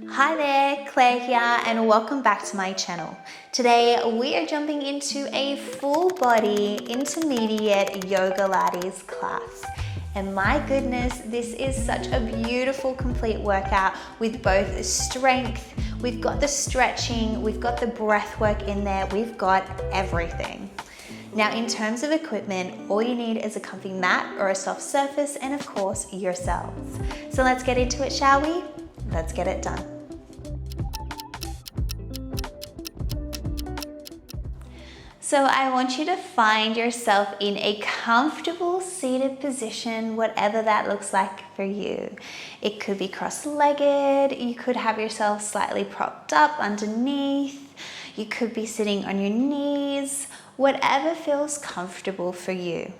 Hi there, Claire here, and welcome back to my channel. Today we are jumping into a full body intermediate Yogalates class. And my goodness, this is such a beautiful complete workout with both strength, we've got the stretching, we've got the breath work in there, we've got everything. Now in terms of equipment, all you need is a comfy mat or a soft surface and of course yourselves. So let's get into it, shall we? Let's get it done. So I want you to find yourself in a comfortable seated position, whatever that looks like for you. It could be cross-legged, you could have yourself slightly propped up underneath, you could be sitting on your knees, whatever feels comfortable for you.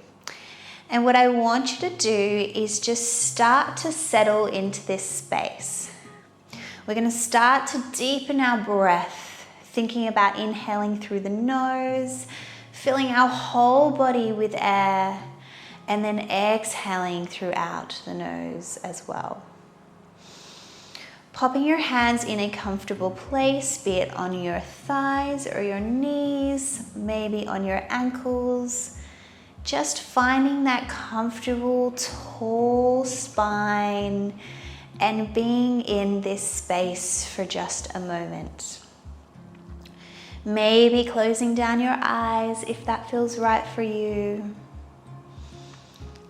And what I want you to do is just start to settle into this space. We're going to start to deepen our breath, thinking about inhaling through the nose, filling our whole body with air, and then exhaling throughout the nose as well. Popping your hands in a comfortable place, be it on your thighs or your knees, maybe on your ankles. Just finding that comfortable, tall spine and being in this space for just a moment. Maybe closing down your eyes if that feels right for you.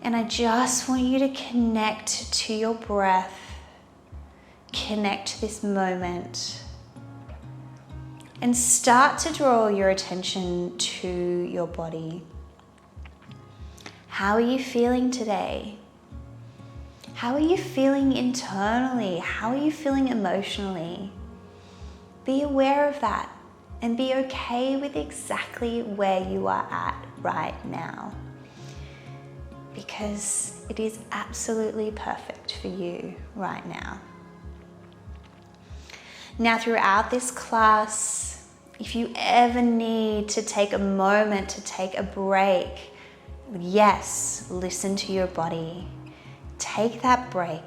And I just want you to connect to your breath, connect to this moment, and start to draw your attention to your body. How are you feeling today? How are you feeling internally? How are you feeling emotionally? Be aware of that. And be okay with exactly where you are at right now, because it is absolutely perfect for you right now. Now throughout this class, if you ever need to take a moment to take a break, yes, listen to your body. Take that break.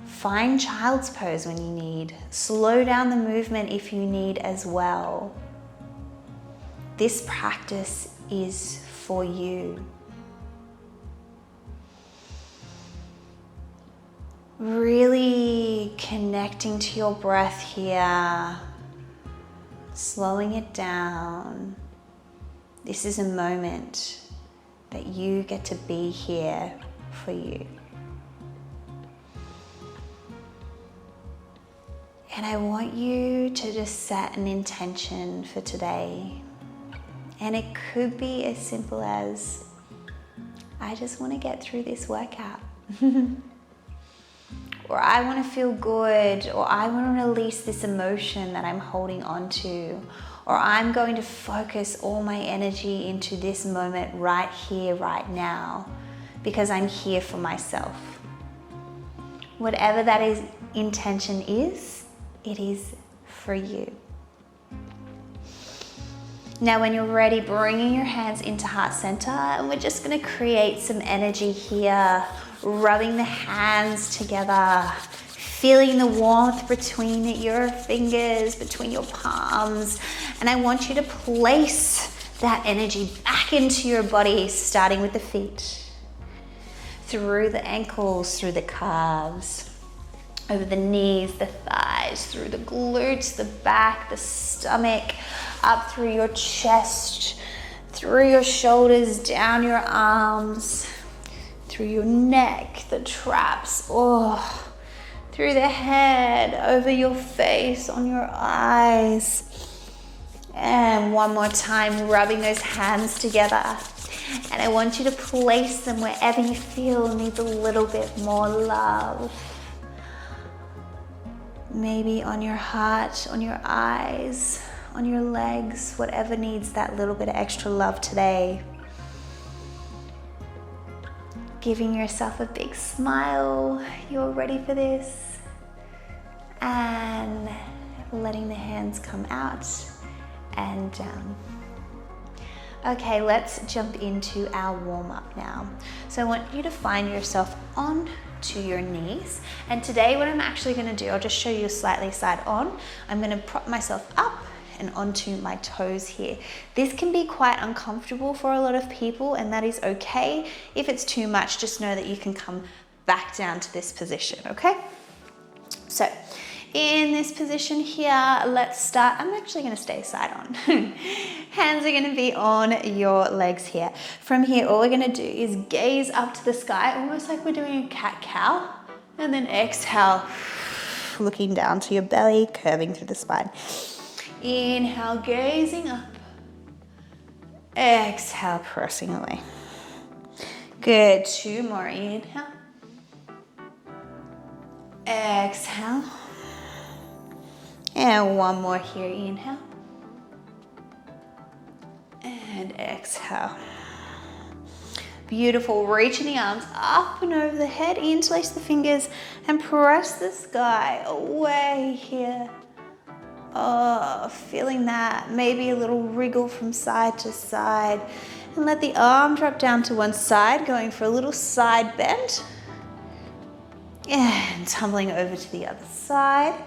Find child's pose when you need. Slow down the movement if you need as well. This practice is for you. Really connecting to your breath here. Slowing it down. This is a moment that you get to be here for you. And I want you to just set an intention for today. And it could be as simple as, I just want to get through this workout. Or I want to feel good, or I want to release this emotion that I'm holding on to, or I'm going to focus all my energy into this moment right here, right now, because I'm here for myself. Whatever that is, intention is, it is for you. Now when you're ready, bringing your hands into heart center, and we're just going to create some energy here, rubbing the hands together, feeling the warmth between your fingers, between your palms, and I want you to place that energy back into your body, starting with the feet, through the ankles, through the calves, over the knees, the thighs, through the glutes, the back, the stomach, up through your chest, through your shoulders, down your arms, through your neck, the traps, through the head, over your face, on your eyes. And one more time, rubbing those hands together. And I want you to place them wherever you feel needs a little bit more love. Maybe on your heart, on your eyes, on your legs, whatever needs that little bit of extra love today. Giving yourself a big smile, you're ready for this. And letting the hands come out and down. Okay, let's jump into our warm-up now. So I want you to find yourself on to your knees. And today what I'm actually gonna do, I'll just show you slightly side on. I'm gonna prop myself up and onto my toes here. This can be quite uncomfortable for a lot of people, and that is okay. If it's too much, just know that you can come back down to this position, okay? So in this position here, let's start. I'm actually gonna stay side on. Hands are gonna be on your legs here. From here, all we're gonna do is gaze up to the sky, almost like we're doing a cat-cow, and then exhale, looking down to your belly, curving through the spine. Inhale, gazing up. Exhale, pressing away. Good, 2 more, inhale. Exhale. And 1 more here, inhale. And exhale. Beautiful, reaching the arms up and over the head, interlace the fingers and press the sky away here. Oh, feeling that, maybe a little wriggle from side to side. And let the arm drop down to one side, going for a little side bend. And tumbling over to the other side.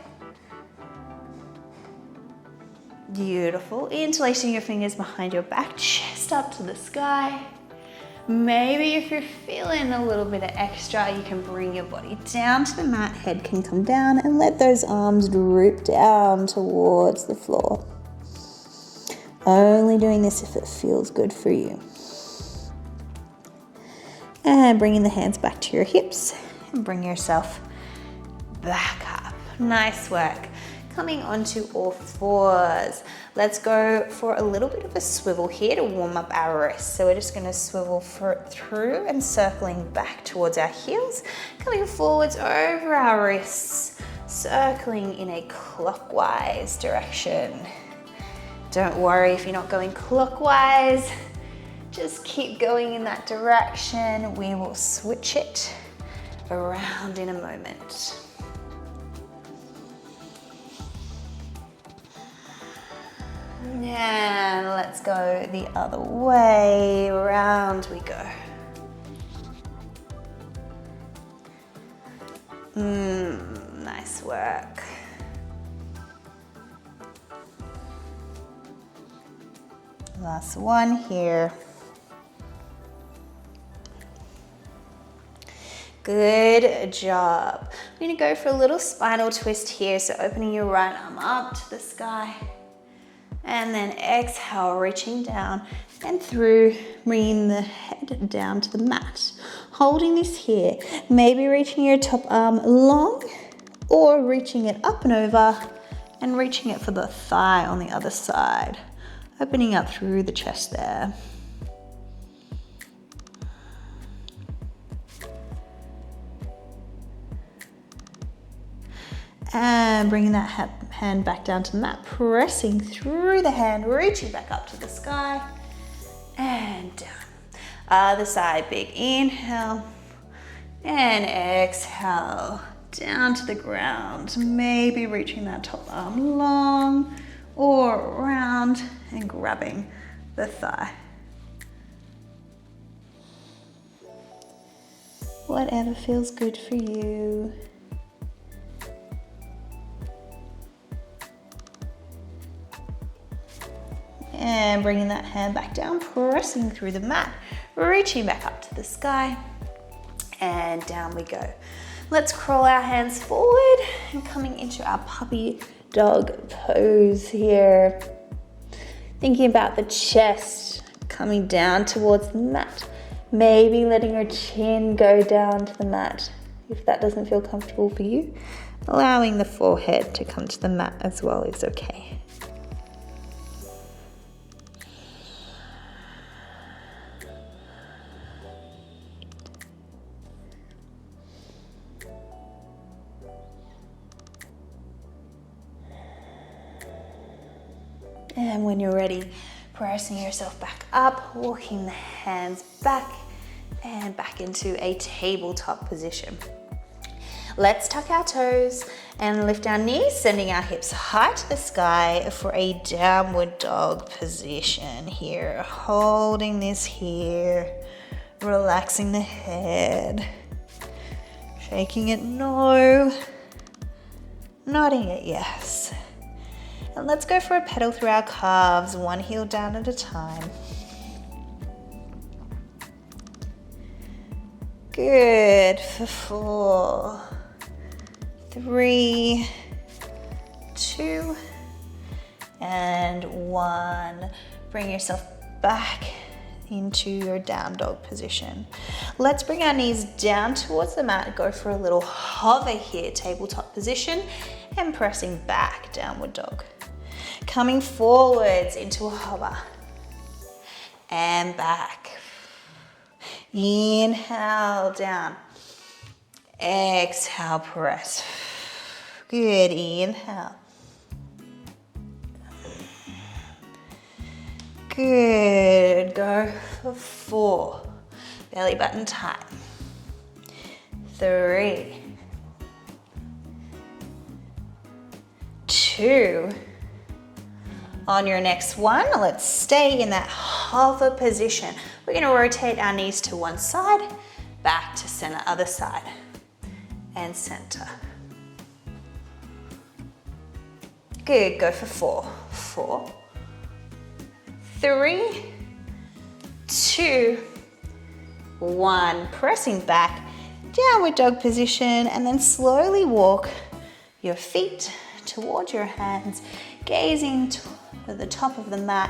Beautiful. Interlacing your fingers behind your back, chest up to the sky. Maybe if you're feeling a little bit of extra, you can bring your body down to the mat, head can come down, and let those arms droop down towards the floor. Only doing this if it feels good for you. And bringing the hands back to your hips, and bring yourself back up. Nice work. Coming onto all fours. Let's go for a little bit of a swivel here to warm up our wrists. So we're just gonna swivel through and circling back towards our heels, coming forwards over our wrists, circling in a clockwise direction. Don't worry if you're not going clockwise, just keep going in that direction. We will switch it around in a moment. And let's go the other way, around we go. Nice work. Last one here. Good job. We're gonna go for a little spinal twist here, so opening your right arm up to the sky. And then exhale, reaching down and through, bringing the head down to the mat. Holding this here, maybe reaching your top arm long or reaching it up and over and reaching it for the thigh on the other side. Opening up through the chest there. And bringing that hand back down to the mat, pressing through the hand, reaching back up to the sky and down. Other side, big inhale and exhale, down to the ground. Maybe reaching that top arm long or around and grabbing the thigh. Whatever feels good for you. And bringing that hand back down, pressing through the mat, reaching back up to the sky, and down we go. Let's crawl our hands forward and coming into our puppy dog pose here. Thinking about the chest coming down towards the mat. Maybe letting your chin go down to the mat if that doesn't feel comfortable for you. Allowing the forehead to come to the mat as well is okay. And when you're ready, pressing yourself back up, walking the hands back and back into a tabletop position. Let's tuck our toes and lift our knees, sending our hips high to the sky for a downward dog position here. Holding this here, relaxing the head, Shaking it no. Nodding it yes. And let's go for a pedal through our calves, one heel down at a time. Good for 4, 3, 2, and 1. Bring yourself back into your down dog position. Let's bring our knees down towards the mat. Go for a little hover here, tabletop position, and pressing back, downward dog. Coming forwards into a hover and back. Inhale, down. Exhale, press. Good, inhale. Good, go for 4. Belly button tight. 3, 2. On your next one, let's stay in that hover position. We're going to rotate our knees to one side, back to center, other side, and center. Good, go for 4. 4, 3, 2, 1. Pressing back, downward dog position, and then slowly walk your feet towards your hands, gazing to the top of the mat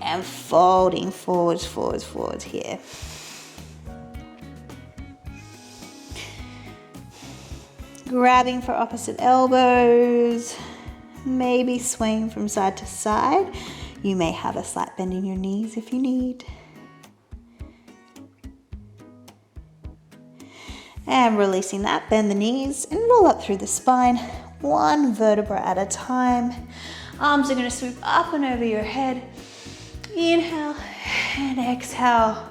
and folding forwards, forwards, forwards here. Grabbing for opposite elbows, maybe swaying from side to side. You may have a slight bend in your knees if you need. And releasing that, bend the knees and roll up through the spine, one vertebra at a time. Arms are going to swoop up and over your head. Inhale and exhale,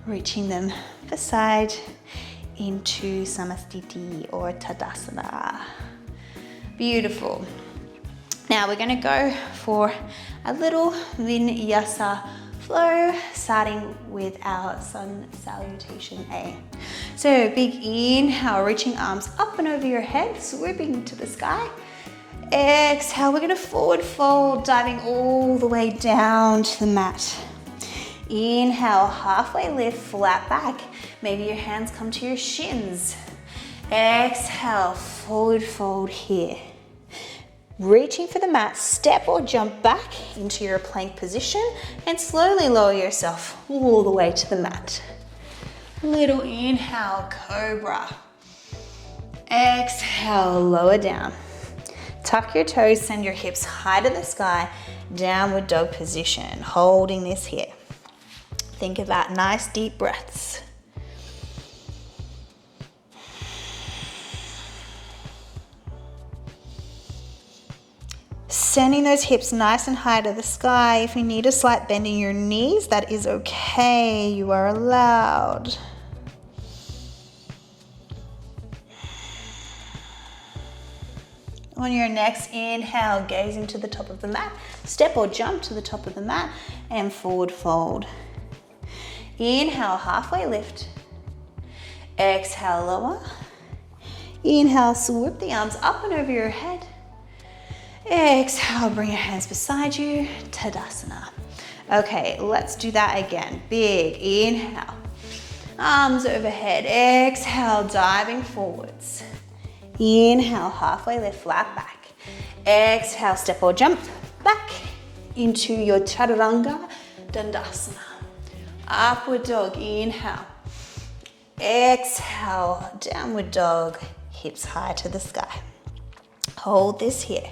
reaching them for side into Samasthiti or Tadasana. Beautiful. Now we're going to go for a little vinyasa flow, starting with our sun salutation A. So big inhale, reaching arms up and over your head, swooping to the sky. Exhale, we're going to forward fold, diving all the way down to the mat. Inhale, halfway lift, flat back. Maybe your hands come to your shins. Exhale, forward fold here. Reaching for the mat, step or jump back into your plank position and slowly lower yourself all the way to the mat. Little inhale, cobra. Exhale, lower down. Tuck your toes, send your hips high to the sky, downward dog position, holding this here. Think about nice deep breaths. Sending those hips nice and high to the sky. If you need a slight bend in your knees, that is okay. You are allowed. On your next inhale, gaze into the top of the mat. Step or jump to the top of the mat and forward fold. Inhale, halfway lift. Exhale, lower. Inhale, swoop the arms up and over your head. Exhale, bring your hands beside you, Tadasana. Okay, let's do that again. Big inhale, arms overhead. Exhale, diving forwards. Inhale, halfway lift, flat back. Exhale, step or jump back into your Chaturanga Dandasana. Upward dog, inhale. Exhale, downward dog, hips high to the sky. Hold this here.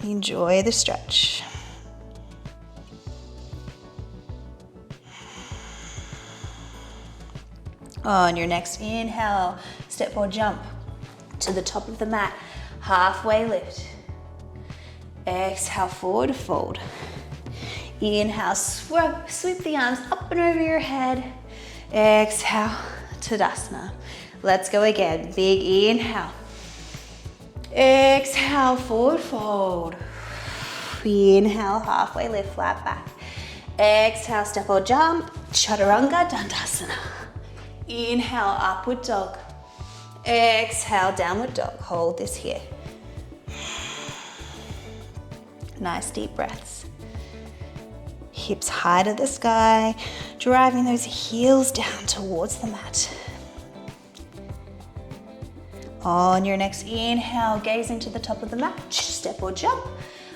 Enjoy the stretch. On your next inhale, step or jump to the top of the mat, halfway lift. Exhale, forward fold. Inhale, sweep the arms up and over your head. Exhale, Tadasana. Let's go again. Big inhale. Exhale, forward fold. Inhale, halfway lift, flat back. Exhale, step or jump, Chaturanga Dandasana. Inhale, upward dog. Exhale, downward dog. Hold this here. Nice deep breaths. Hips high to the sky, driving those heels down towards the mat. On your next inhale, gaze into the top of the mat. Step or jump,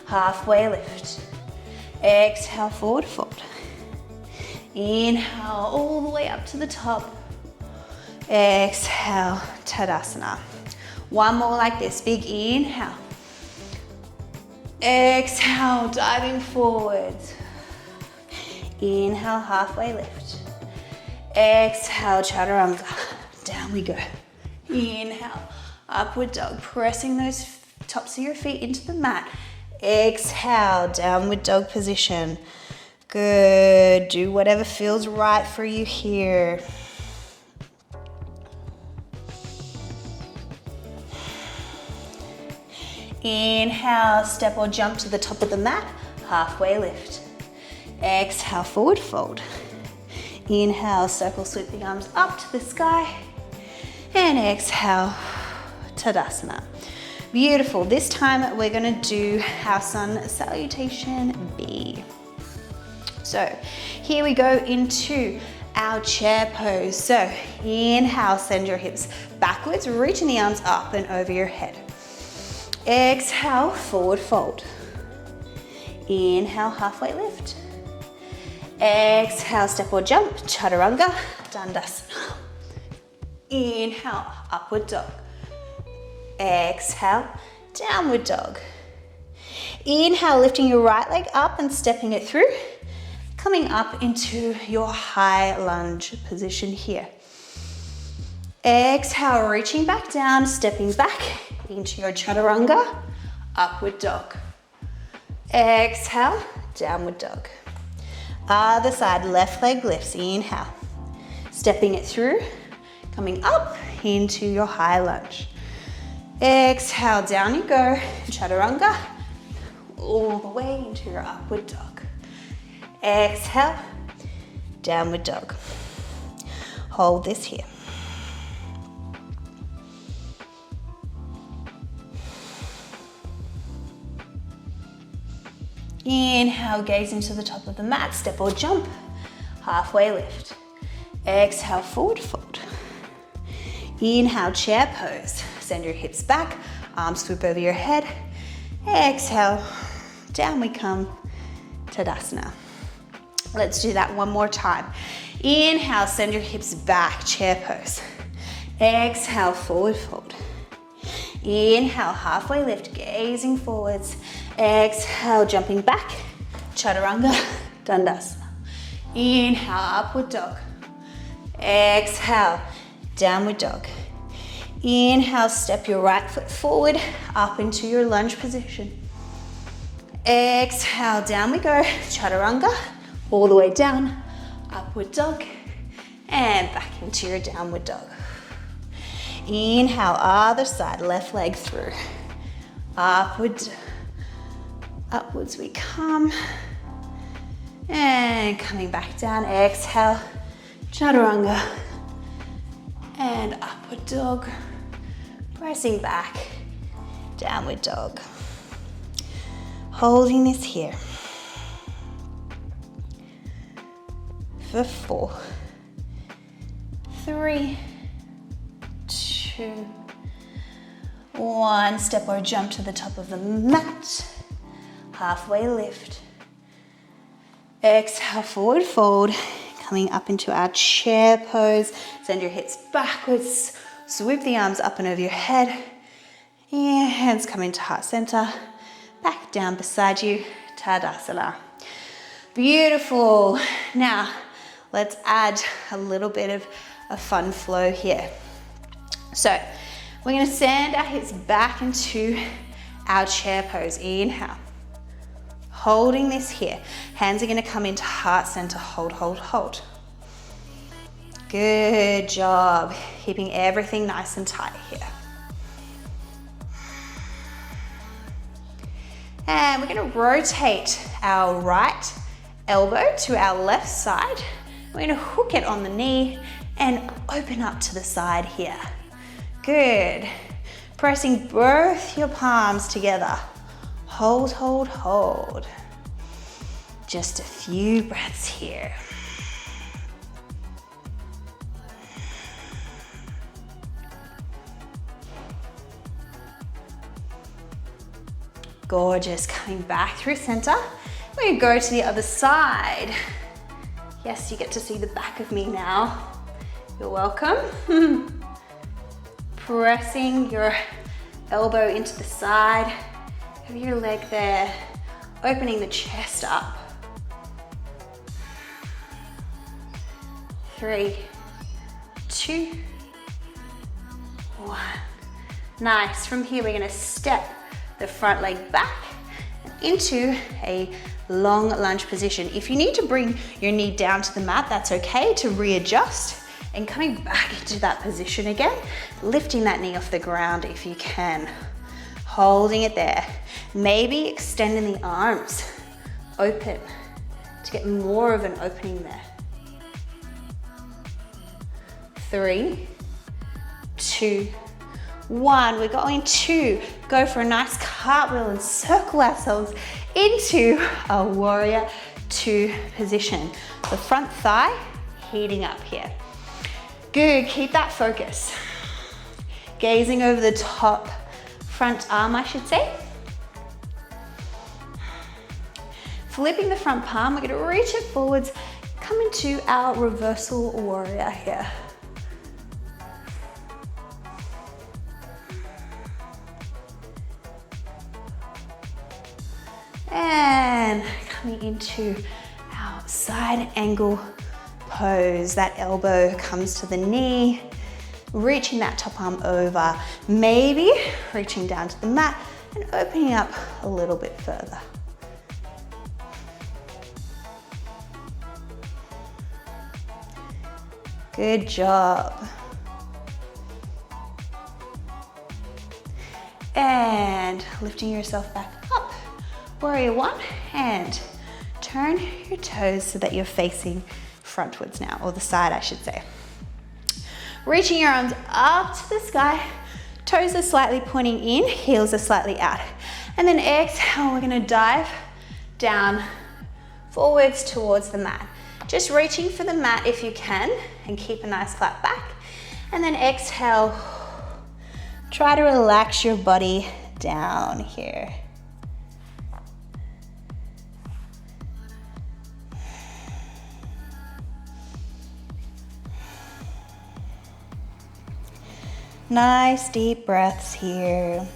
halfway lift. Exhale, forward fold. Inhale, all the way up to the top. Exhale, Tadasana. One more like this, big inhale. Exhale, diving forwards. Inhale, halfway lift. Exhale, Chaturanga. Down we go. Inhale, upward dog, pressing those tops of your feet into the mat. Exhale, downward dog position. Good. Do whatever feels right for you here. Inhale, step or jump to the top of the mat, halfway lift. Exhale, forward fold. Inhale, circle, sweep the arms up to the sky. And exhale, Tadasana. Beautiful. This time we're going to do our sun salutation B. So here we go into our chair pose. So inhale, send your hips backwards, reaching the arms up and over your head. Exhale, forward fold. Inhale, halfway lift. Exhale, step or jump, Chaturanga, Dandasana. Inhale, upward dog. Exhale, downward dog. Inhale, lifting your right leg up and stepping it through. Coming up into your high lunge position here. Exhale, reaching back down, stepping back into your Chaturanga, upward dog. Exhale, downward dog. Other side, left leg lifts, inhale. Stepping it through, coming up into your high lunge. Exhale, down you go, Chaturanga, all the way into your upward dog. Exhale, downward dog. Hold this here. Inhale, gaze into the top of the mat, step or jump, halfway lift. Exhale, forward fold. Inhale, chair pose. Send your hips back, arms swoop over your head. Exhale, down we come, Tadasana. Let's do that one more time. Inhale, send your hips back, chair pose. Exhale, forward fold. Inhale, halfway lift, gazing forwards. Exhale, jumping back, Chaturanga, Dandasana. Inhale, upward dog. Exhale, downward dog. Inhale, step your right foot forward, up into your lunge position. Exhale, down we go, Chaturanga, all the way down, upward dog, and back into your downward dog. Inhale, other side, left leg through. Upward, upwards we come. And coming back down, exhale, Chaturanga, and upward dog. Pressing back, downward dog. Holding this here for 4, 3, 2, 1. Step or jump to the top of the mat. Halfway lift. Exhale, forward fold. Coming up into our chair pose. Send your hips backwards. Swoop the arms up and over your head. And hands come into heart center. Back down beside you. Tadasana. Beautiful. Now, let's add a little bit of a fun flow here. So, we're going to send our hips back into our chair pose. Inhale. Holding this here. Hands are going to come into heart center. Hold, hold, hold. Good job. Keeping everything nice and tight here. And we're going to rotate our right elbow to our left side. We're going to hook it on the knee and open up to the side here. Good. Pressing both your palms together. Hold, hold, hold. Just a few breaths here. Gorgeous. Coming back through center. We're gonna go to the other side. Yes, you get to see the back of me now. You're welcome. Pressing your elbow into the side of your leg there, opening the chest up. 3, 2, 1. Nice. From here, we're gonna step the front leg back into a long lunge position. If you need to bring your knee down to the mat, that's okay to readjust. And coming back into that position again, lifting that knee off the ground if you can. Holding it there. Maybe extending the arms open to get more of an opening there. 3, 2, 1. We're going to go for a nice cartwheel and circle ourselves into a warrior 2 position. The front thigh heating up here. Good, keep that focus. Gazing over the top front arm, I should say. Flipping the front palm, we're gonna reach it forwards, come into our reversal warrior here. And coming into our side angle pose. That elbow comes to the knee, reaching that top arm over, maybe reaching down to the mat and opening up a little bit further. Good job. And lifting yourself back up. Warrior 1, and turn your toes so that you're facing frontwards now, or the side I should say. Reaching your arms up to the sky, toes are slightly pointing in, heels are slightly out. And then exhale, we're gonna dive down, forwards towards the mat. Just reaching for the mat if you can, and keep a nice flat back. And then exhale, try to relax your body down here. Nice deep breaths here.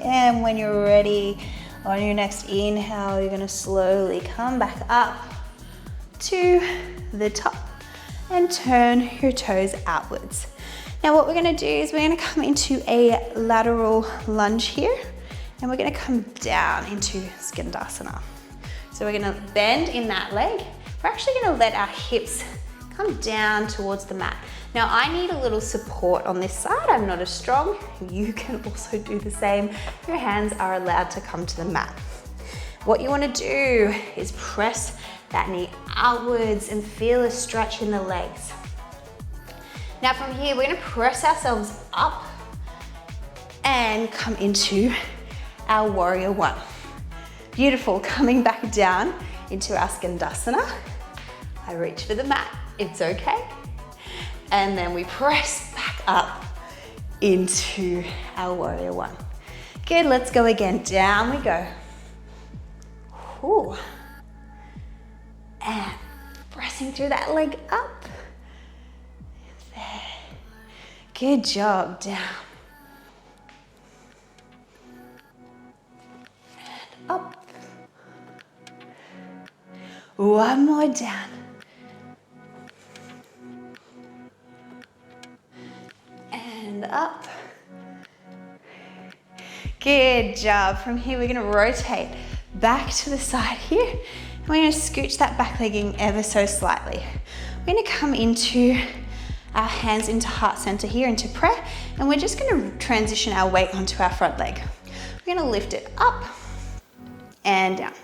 And when you're ready, on your next inhale, you're gonna slowly come back up to the top and turn your toes outwards. Now what we're gonna do is we're gonna come into a lateral lunge here, and we're gonna come down into Skandasana. So we're gonna bend in that leg. We're actually gonna let our hips come down towards the mat. Now I need a little support on this side. I'm not as strong. You can also do the same. Your hands are allowed to come to the mat. What you wanna do is press that knee outwards and feel a stretch in the legs. Now from here, we're gonna press ourselves up and come into our warrior 1. Beautiful, coming back down into our Skandasana. I reach for the mat, it's okay. And then we press back up into our warrior 1. Good, let's go again, down we go. Ooh. And pressing through that leg up. There. Good job, down. And up. One more down. And up. Good job. From here, we're gonna rotate back to the side here. And we're gonna scooch that back legging ever so slightly. We're gonna come into our hands into heart center here, into prayer. And we're just gonna transition our weight onto our front leg. We're gonna lift it up and down.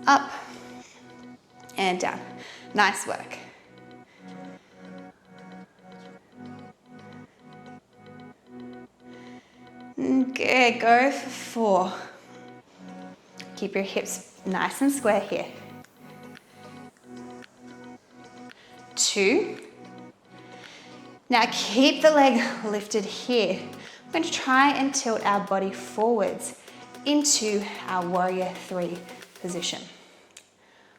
Up and down. Nice work. Good, go for 4. Keep your hips nice and square here. 2. Now keep the leg lifted here. We're going to try and tilt our body forwards into our warrior 3 position.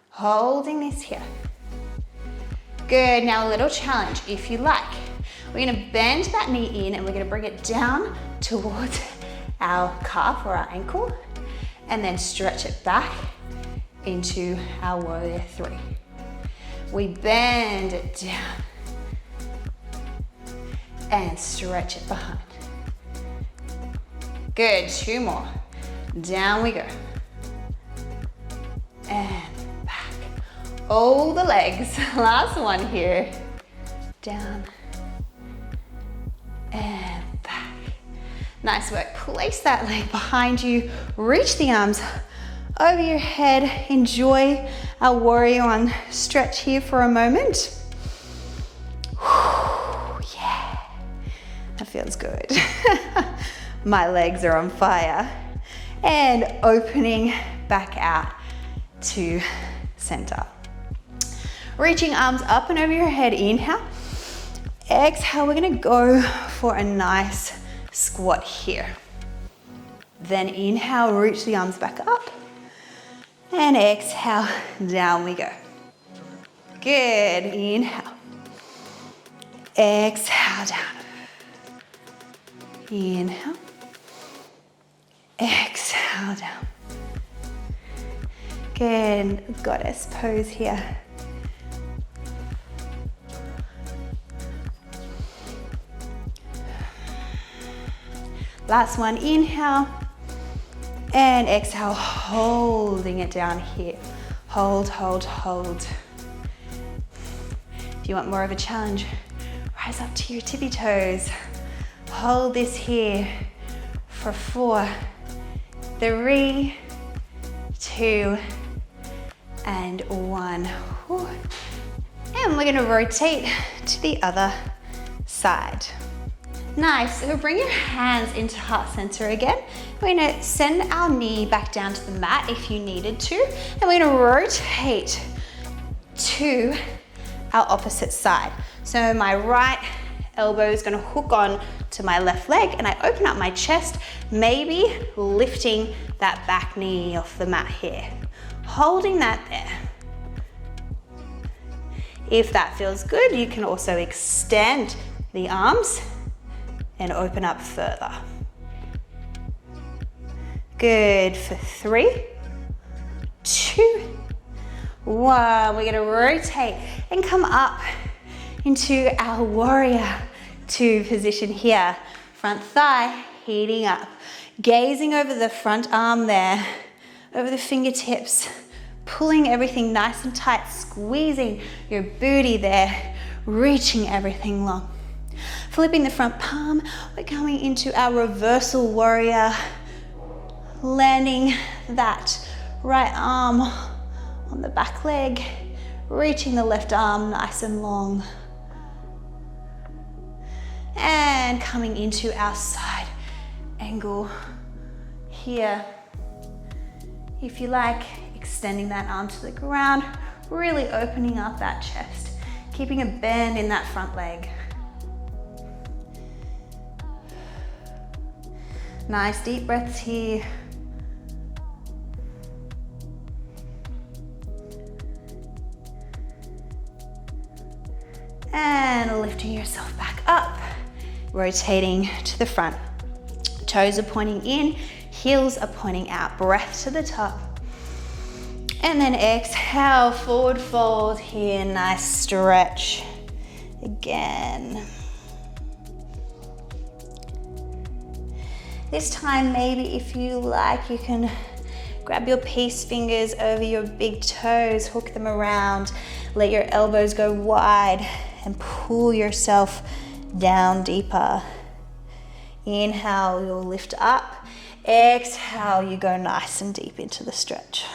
Holding this here. Good, now a little challenge if you like. We're going to bend that knee in and we're going to bring it down towards our calf or our ankle and then stretch it back into our warrior 3. We bend it down and stretch it behind. Good, 2 more. Down we go. And back. All the legs. Last one here. Down and back. Nice work. Place that leg behind you. Reach the arms over your head. Enjoy our warrior 1 stretch here for a moment. Yeah, that feels good. My legs are on fire. And opening back out to center. Reaching arms up and over your head. Inhale. Exhale, we're gonna go for a nice squat here. Then inhale, reach the arms back up. And exhale, down we go. Good, inhale. Exhale, down. Inhale. Exhale, down. Good, goddess pose here. Last one, inhale. And exhale, holding it down here. Hold, hold, hold. If you want more of a challenge, rise up to your tippy toes. Hold this here for 4, 3, 2, and 1. Whew. And we're gonna rotate to the other side. Nice, so bring your hands into heart center again. We're gonna send our knee back down to the mat if you needed to, and we're gonna rotate to our opposite side. So my right elbow is gonna hook on to my left leg and I open up my chest, maybe lifting that back knee off the mat here. Holding that there. If that feels good, you can also extend the arms and open up further. Good for 3, 2, 1. We're gonna rotate and come up into our warrior 2 position here. Front thigh heating up. Gazing over the front arm there, over the fingertips, pulling everything nice and tight, squeezing your booty there, reaching everything long. Flipping the front palm, we're coming into our reversal warrior, landing that right arm on the back leg, reaching the left arm nice and long. And coming into our side angle here. If you like, extending that arm to the ground, really opening up that chest, keeping a bend in that front leg. Nice deep breaths here. And lifting yourself back up, rotating to the front. Toes are pointing in, heels are pointing out. Breath to the top. And then exhale, forward fold here, nice stretch. Again. This time, maybe if you like, you can grab your peace fingers over your big toes, hook them around, let your elbows go wide and pull yourself down deeper. Inhale, you'll lift up. Exhale, you go nice and deep into the stretch.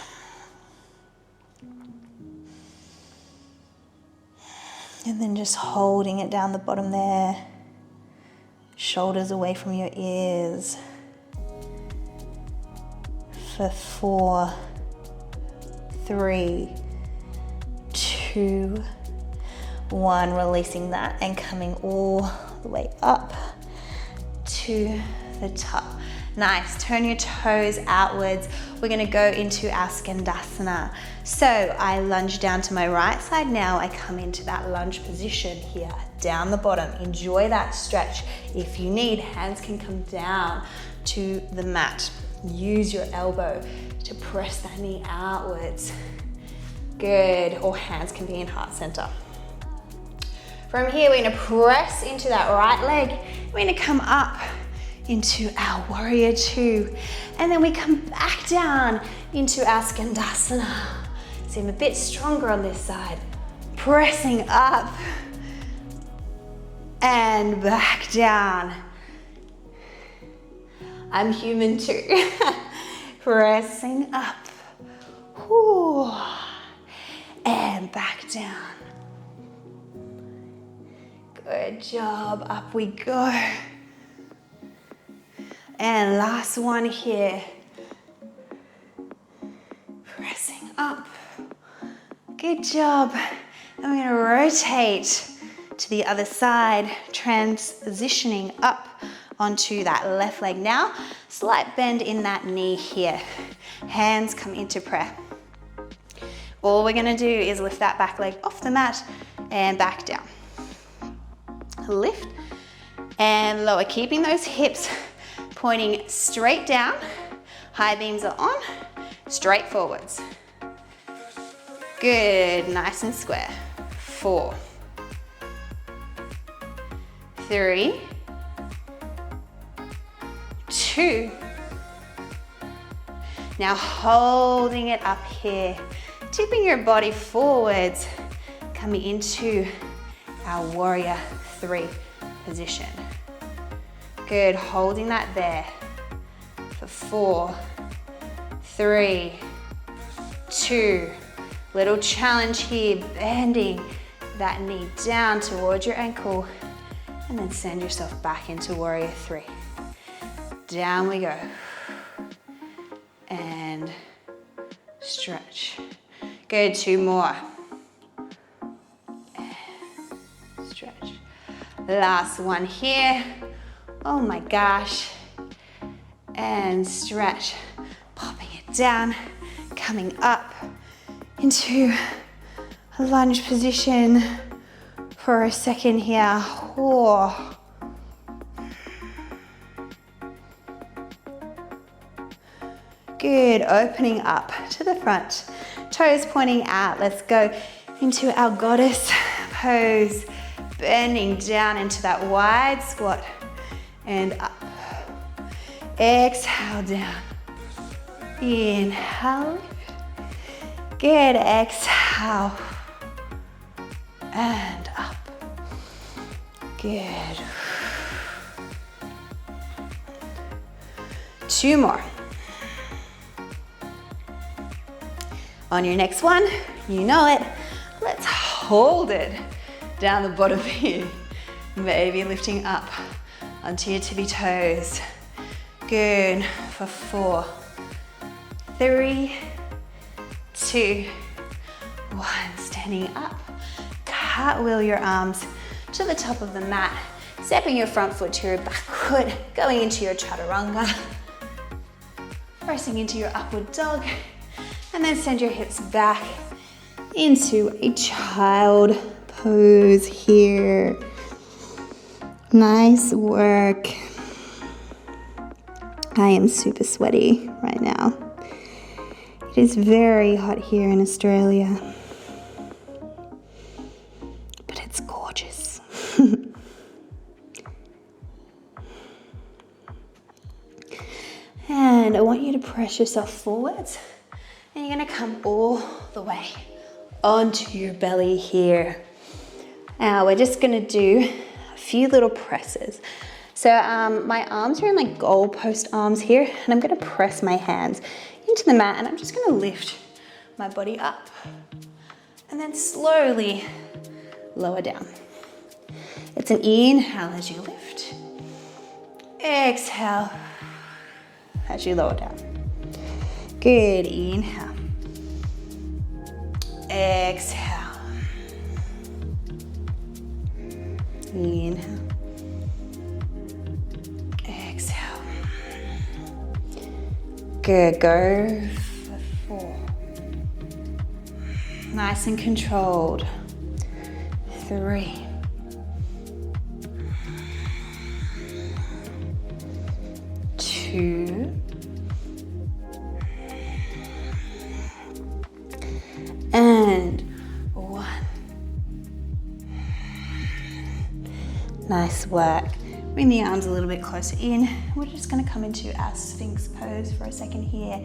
And then just holding it down the bottom there. Shoulders away from your ears. For 4, 3, 2, 1. Releasing that and coming all the way up to the top. Nice. Turn your toes outwards. We're going to go into our Skandasana. So I lunge down to my right side now. I come into that lunge position here, down the bottom. Enjoy that stretch. If you need, hands can come down to the mat. Use your elbow to press that knee outwards. Good. Or hands can be in heart center. From here, we're going to press into that right leg. We're going to come up into our warrior 2. And then we come back down into our Skandasana. Seem a bit stronger on this side. Pressing up and back down. I'm human too. Pressing up. Whew. And back down. Good job. Up we go. And last one here. Pressing up. Good job. And we're going to rotate to the other side, transitioning up onto that left leg now. Slight bend in that knee here. Hands come into prayer. All we're going to do is lift that back leg off the mat and back down. Lift and lower, keeping those hips pointing straight down. High beams are on, straight forwards. Good, nice and square. 4, 3, 2. Now holding it up here, tipping your body forwards, coming into our warrior 3 position. Good, holding that there for 4, 3, 2. Little challenge here, bending that knee down towards your ankle and then send yourself back into warrior 3. Down we go. And stretch. Good, 2 more. And stretch. Last one here. Oh my gosh. And stretch. Popping it down, coming up into a lunge position for a second here. Oh. Good, opening up to the front. Toes pointing out. Let's go into our goddess pose. Bending down into that wide squat and up. Exhale down. Inhale. Good, exhale. And up. Good. 2 more. On your next one, you know it, let's hold it down the bottom here. Maybe lifting up onto your tippy toes. Good, for 4, 3, 2, 1. Standing up, cartwheel your arms to the top of the mat, stepping your front foot to your back foot, going into your chaturanga, pressing into your upward dog, and then send your hips back into a child pose here. Nice work. I am super sweaty right now. It is very hot here in Australia, but it's gorgeous. And I want you to press yourself forwards. And you're going to come all the way onto your belly here. Now we're just going to do a few little presses. So my arms are in like goalpost arms here, and I'm gonna press my hands into the mat, and I'm just gonna lift my body up and then slowly lower down. It's an inhale as you lift. Exhale as you lower down. Good, inhale. Exhale. Inhale. Exhale. Good, go for 4. Nice and controlled. 3. 2. And 1. Nice work. Bring the arms a little bit closer in. We're just going to come into our Sphinx pose for a second here.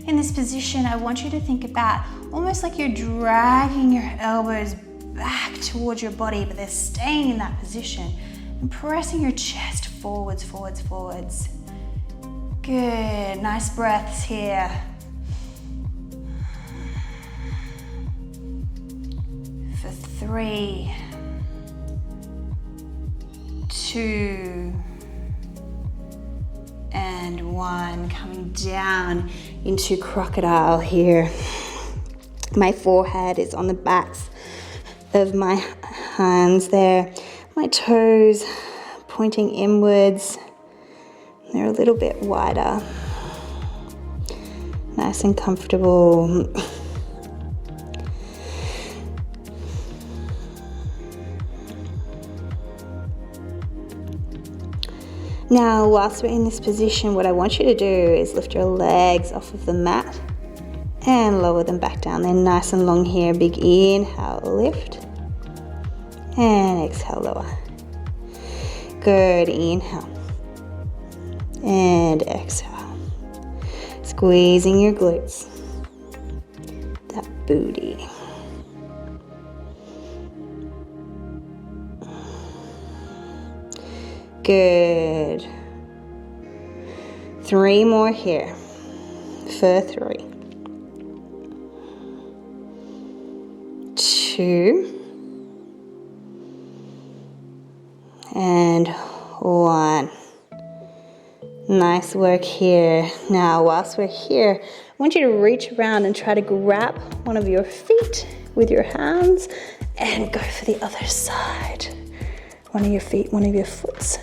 In this position, I want you to think about almost like you're dragging your elbows back towards your body, but they're staying in that position, and pressing your chest forwards, forwards, forwards. Good. Nice breaths here. For 3, 2, and 1. Coming down into crocodile here. My forehead is on the backs of my hands there. My toes pointing inwards. They're a little bit wider. Nice and comfortable. Now, whilst we're in this position, what I want you to do is lift your legs off of the mat and lower them back down. They're nice and long here. Big inhale, lift, and exhale, lower. Good, inhale, and exhale. Squeezing your glutes, that booty. Good. 3 more here. For 3. 2. And 1. Nice work here. Now, whilst we're here, I want you to reach around and try to grab one of your feet with your hands and go for the other side. One of your feet, one of your foots.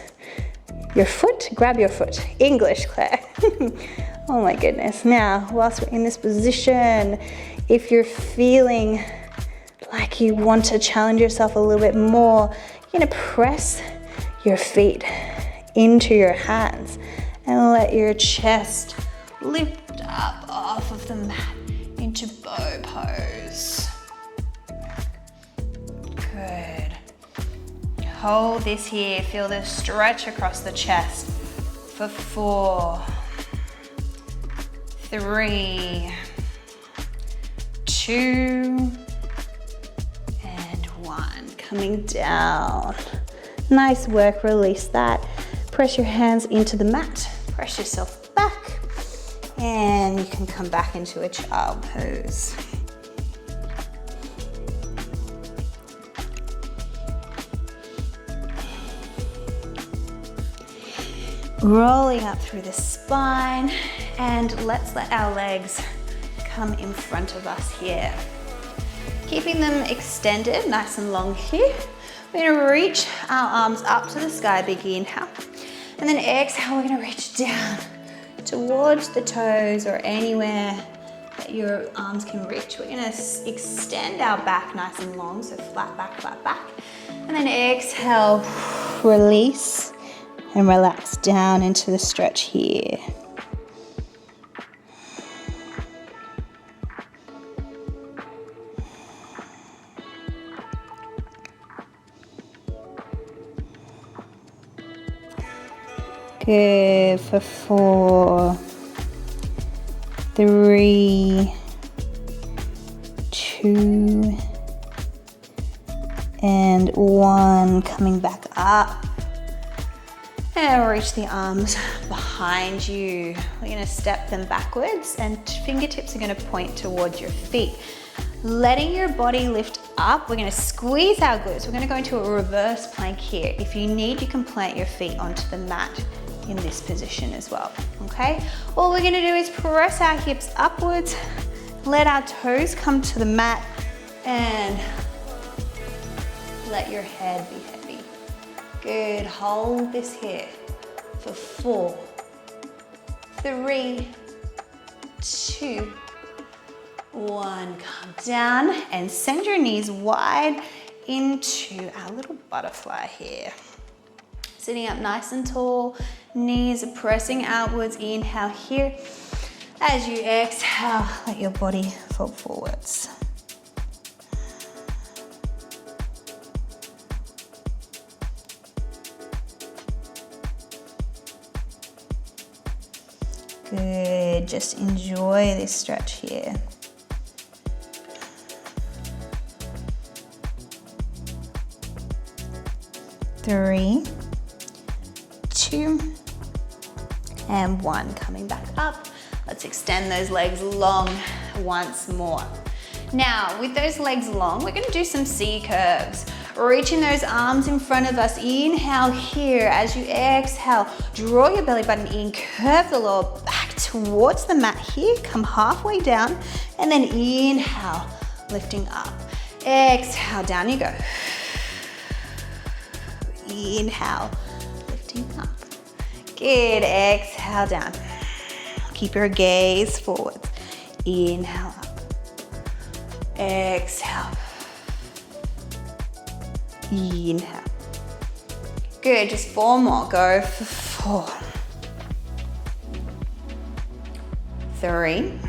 Your foot, grab your foot. English, Claire. Oh my goodness. Now, whilst we're in this position, if you're feeling like you want to challenge yourself a little bit more, you're gonna press your feet into your hands and let your chest lift up off of the mat into bow pose. Good. Hold this here, feel the stretch across the chest for 4, 3, 2, and 1. Coming down. Nice work, release that. Press your hands into the mat, press yourself back, and you can come back into a child pose. Rolling up through the spine, and let's let our legs come in front of us here. Keeping them extended, nice and long here. We're gonna reach our arms up to the sky, big inhale. And then exhale, we're gonna reach down towards the toes or anywhere that your arms can reach. We're gonna extend our back nice and long, so flat back, flat back. And then exhale, release and relax down into the stretch here. Good for 4, 3, 2, and 1. Coming back up. And reach the arms behind you. We're gonna step them backwards and fingertips are gonna point towards your feet. Letting your body lift up, we're gonna squeeze our glutes. We're gonna go into a reverse plank here. If you need, you can plant your feet onto the mat in this position as well, okay? All we're gonna do is press our hips upwards, let our toes come to the mat, and let your head be heavy. Good, hold this here for 4, 3, 2, 1. Come down and send your knees wide into our little butterfly here. Sitting up nice and tall, knees are pressing outwards. Inhale here. As you exhale, let your body fall forwards. Good, just enjoy this stretch here. Three, 2, and 1. Coming back up. Let's extend those legs long once more. Now, with those legs long, we're gonna do some C curves. Reaching those arms in front of us. Inhale here. As you exhale, draw your belly button in, curve the lower back towards the mat here. Come halfway down, and then inhale, lifting up. Exhale, down you go. Inhale, lifting up. Good, exhale down. Keep your gaze forward. Inhale up. Exhale. Inhale. Good, just 4 more. Go for 4. 3.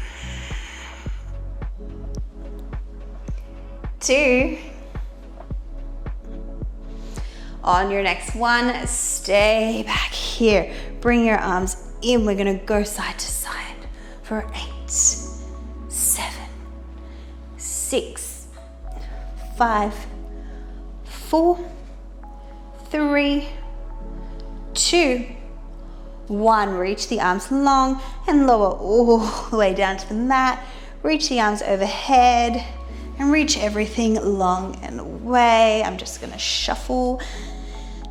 2. On your next one, stay back here. Bring your arms in. We're gonna go side to side for 8, 7, 6, 5, 4, 3, 2, 1. Reach the arms long and lower all the way down to the mat. Reach the arms overhead and reach everything long and away. I'm just gonna shuffle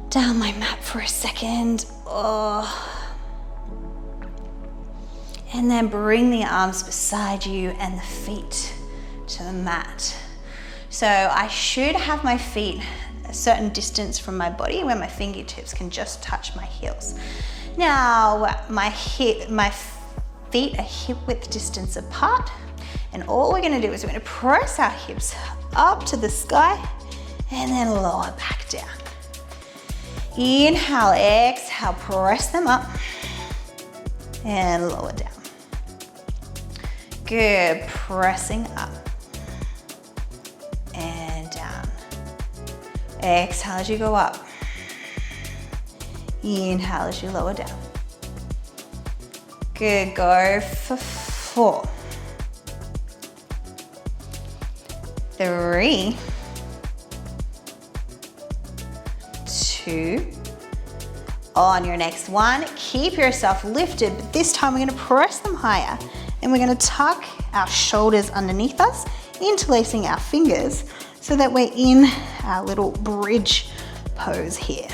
down my mat for a second. And then bring the arms beside you and the feet to the mat. So I should have my feet a certain distance from my body where my fingertips can just touch my heels. Now my feet are hip width distance apart, and all we're gonna do is we're gonna press our hips up to the sky and then lower back down. Inhale, exhale, press them up and lower down. Good, pressing up and down. Exhale as you go up. Inhale as you lower down. Good, go for 4, 3, 2. On your next one, keep yourself lifted, but this time we're gonna press them higher and we're gonna tuck our shoulders underneath us, interlacing our fingers so that we're in our little bridge pose here.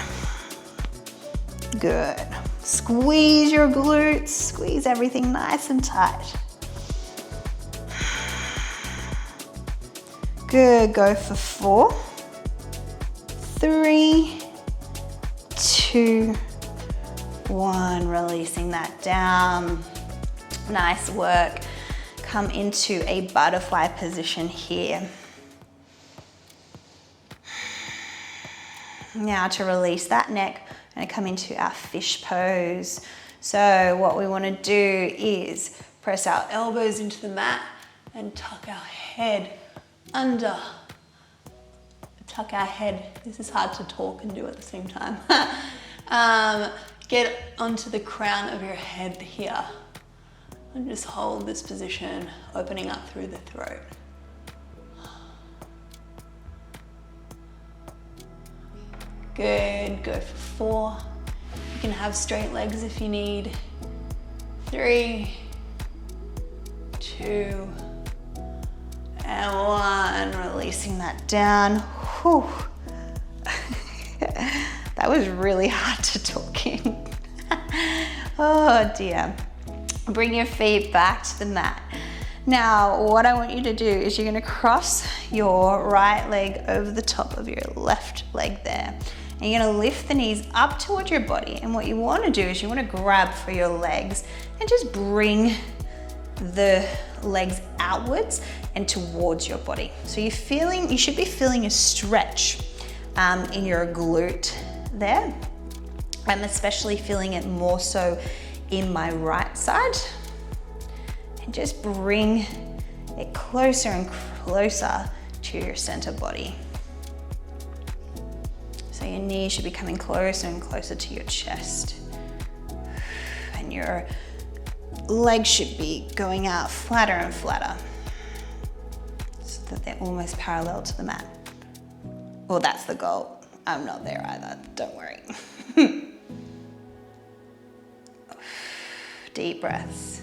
Good. Squeeze your glutes, squeeze everything nice and tight. Good, go for 4, 3, 2, 1, releasing that down. Nice work. Come into a butterfly position here. Now to release that neck, I'm gonna come into our fish pose. So what we wanna do is press our elbows into the mat and tuck our head under. Tuck our head. This is hard to talk and do at the same time. Get onto the crown of your head here. And just hold this position, opening up through the throat. Good, go for 4. You can have straight legs if you need. 3, 2, and 1. Releasing that down. Whew. That was really hard to talk in. Oh dear. Bring your feet back to the mat. Now, what I want you to do is you're gonna cross your right leg over the top of your left leg there. And you're gonna lift the knees up towards your body. And what you wanna do is you wanna grab for your legs and just bring the legs outwards and towards your body. So you should be feeling a stretch in your glute there. I'm especially feeling it more so in my right side. And just bring it closer and closer to your center body. So your knees should be coming closer and closer to your chest. And your legs should be going out flatter and flatter so that they're almost parallel to the mat. Well, that's the goal. I'm not there either, don't worry. Deep breaths.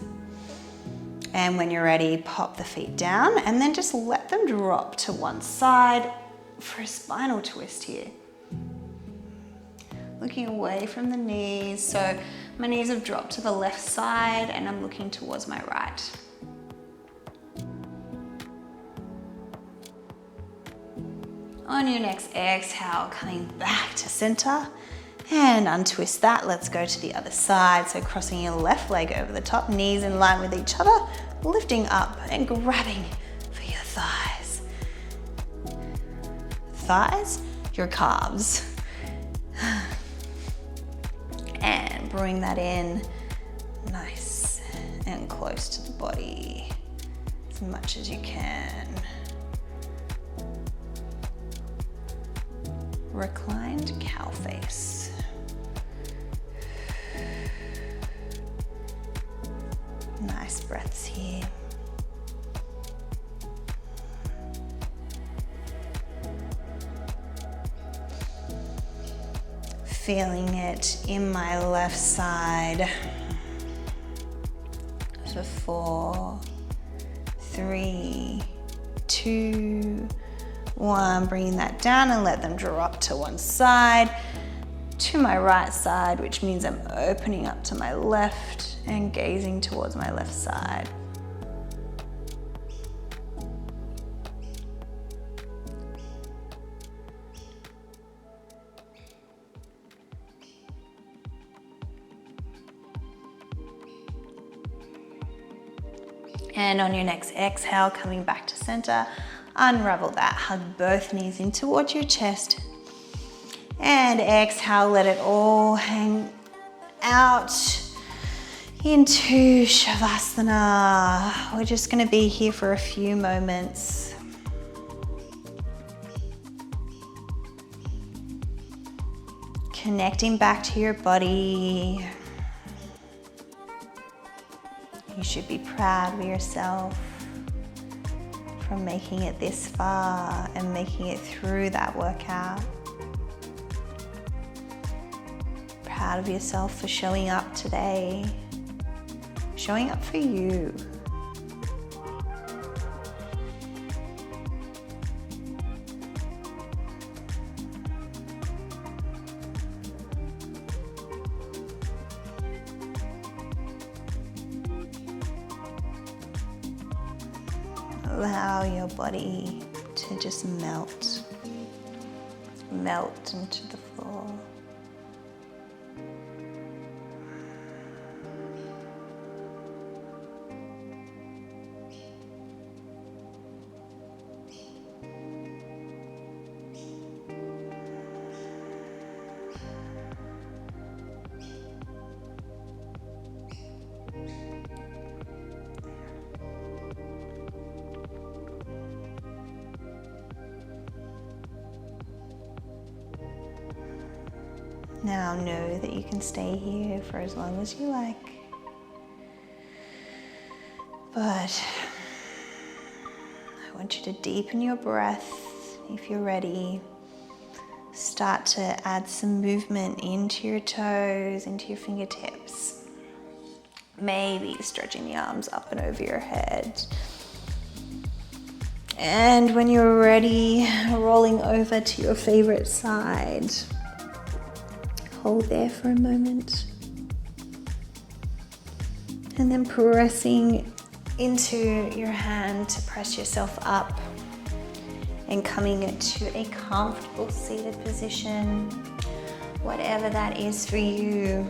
And when you're ready, pop the feet down and then just let them drop to one side for a spinal twist here. Looking away from the knees. So my knees have dropped to the left side and I'm looking towards my right. On your next exhale, coming back to center and untwist that. Let's go to the other side. So crossing your left leg over the top, knees in line with each other, lifting up and grabbing for your thighs. Thighs, your calves. And bring that in nice and close to the body as much as you can. Reclined cow face. Nice breaths here. Feeling it in my left side. So 4, 3, 2, 1. Bringing that down and let them drop to one side. To my right side, which means I'm opening up to my left and gazing towards my left side. And on your next exhale, coming back to center, unravel that, hug both knees in towards your chest. And exhale, let it all hang out into Savasana. We're just gonna be here for a few moments. Connecting back to your body. You should be proud of yourself for making it this far and making it through that workout. Proud of yourself for showing up today, showing up for you. Allow your body to just melt into the floor. Now know that you can stay here for as long as you like. But I want you to deepen your breath if you're ready. Start to add some movement into your toes, into your fingertips. Maybe stretching the arms up and over your head. And when you're ready, rolling over to your favorite side. Hold there for a moment. And then pressing into your hand to press yourself up. And coming to a comfortable seated position, whatever that is for you.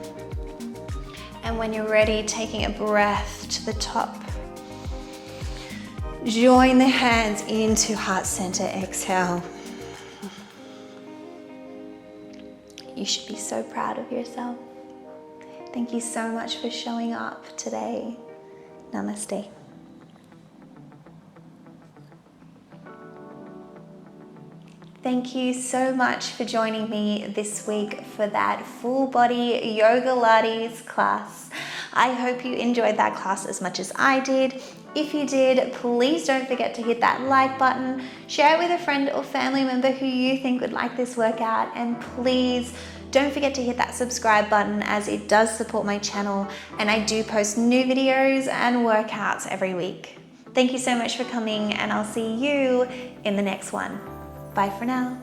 And when you're ready, taking a breath to the top. Join the hands into heart center, exhale. You should be so proud of yourself. Thank you so much for showing up today. Namaste. Thank you so much for joining me this week for that full body Yogalates class. I hope you enjoyed that class as much as I did. If you did, please don't forget to hit that like button, share it with a friend or family member who you think would like this workout, and please don't forget to hit that subscribe button as it does support my channel and I do post new videos and workouts every week. Thank you so much for coming and I'll see you in the next one. Bye for now.